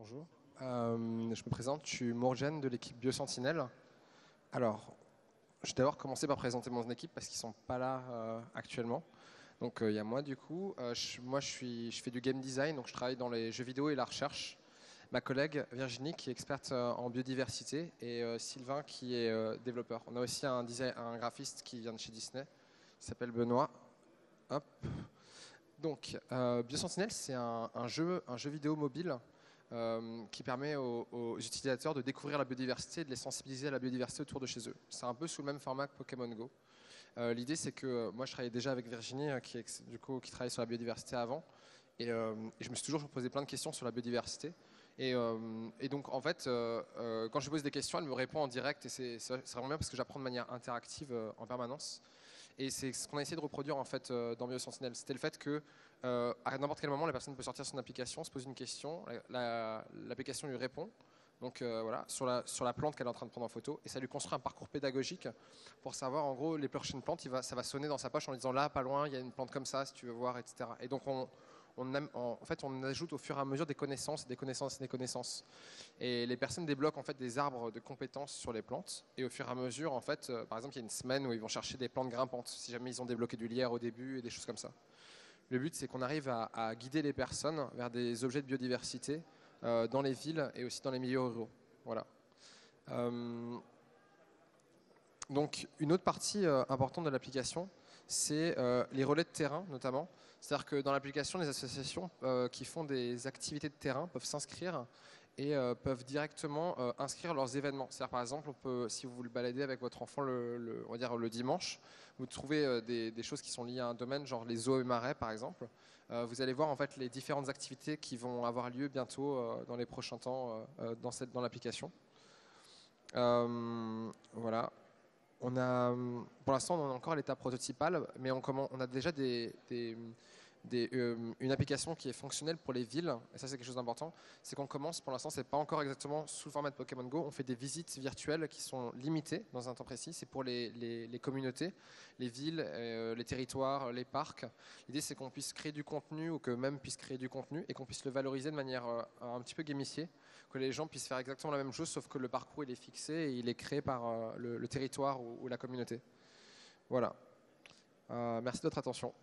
Bonjour, je me présente, je suis Mourjane de l'équipe BioSentinel. Alors, je vais d'abord commencer par présenter mon équipe parce qu'ils ne sont pas là actuellement. Donc il y a moi du coup, je fais du game design, donc je travaille dans les jeux vidéo et la recherche. Ma collègue Virginie qui est experte en biodiversité et Sylvain qui est développeur. On a aussi un graphiste qui vient de chez Disney, qui s'appelle Benoît. Hop. Donc BioSentinel c'est un jeu vidéo mobile qui permet aux utilisateurs de découvrir la biodiversité et de les sensibiliser à la biodiversité autour de chez eux. C'est un peu sous le même format que Pokémon Go. L'idée, c'est que moi, je travaillais déjà avec Virginie, qui travaille sur la biodiversité avant, et je me suis toujours posé plein de questions sur la biodiversité. Et donc, en fait, quand je pose des questions, elle me répond en direct, et c'est vraiment bien parce que j'apprends de manière interactive en permanence. Et c'est ce qu'on a essayé de reproduire en fait dans BioSentinel. C'était le fait que à n'importe quel moment, la personne peut sortir son application, se pose une question, l'application lui répond. Donc voilà, sur la plante qu'elle est en train de prendre en photo, et ça lui construit un parcours pédagogique pour savoir en gros les prochaines plantes. Ça va sonner dans sa poche en lui disant là, pas loin, il y a une plante comme ça, si tu veux voir, etc. Et donc en fait, on ajoute au fur et à mesure des connaissances, des connaissances, des connaissances. Et les personnes débloquent en fait des arbres de compétences sur les plantes. Et au fur et à mesure, en fait, par exemple, il y a une semaine où ils vont chercher des plantes grimpantes, si jamais ils ont débloqué du lierre au début et des choses comme ça. Le but, c'est qu'on arrive à guider les personnes vers des objets de biodiversité dans les villes et aussi dans les milieux ruraux. Voilà. Donc, une autre partie importante de l'application, c'est les relais de terrain, notamment. C'est-à-dire que dans l'application, les associations qui font des activités de terrain peuvent s'inscrire et peuvent directement inscrire leurs événements. C'est-à-dire, par exemple, si vous vous le baladez avec votre enfant on va dire le dimanche, vous trouvez des choses qui sont liées à un domaine, genre les eaux et marais, par exemple. Vous allez voir en fait les différentes activités qui vont avoir lieu bientôt dans les prochains temps dans l'application. Voilà. Pour l'instant, on est encore à l'état prototypal, mais on a déjà une application qui est fonctionnelle pour les villes. Et ça, c'est quelque chose d'important. C'est qu'on commence, pour l'instant, c'est pas encore exactement sous le format de Pokémon Go. On fait des visites virtuelles qui sont limitées dans un temps précis. C'est pour les communautés, les villes, les territoires, les parcs. L'idée, c'est qu'on puisse créer du contenu ou que même puisse créer du contenu et qu'on puisse le valoriser de manière un petit peu gamifiée, que les gens puissent faire exactement la même chose, sauf que le parcours il est fixé et il est créé par le territoire ou la communauté. Voilà. Merci de votre attention.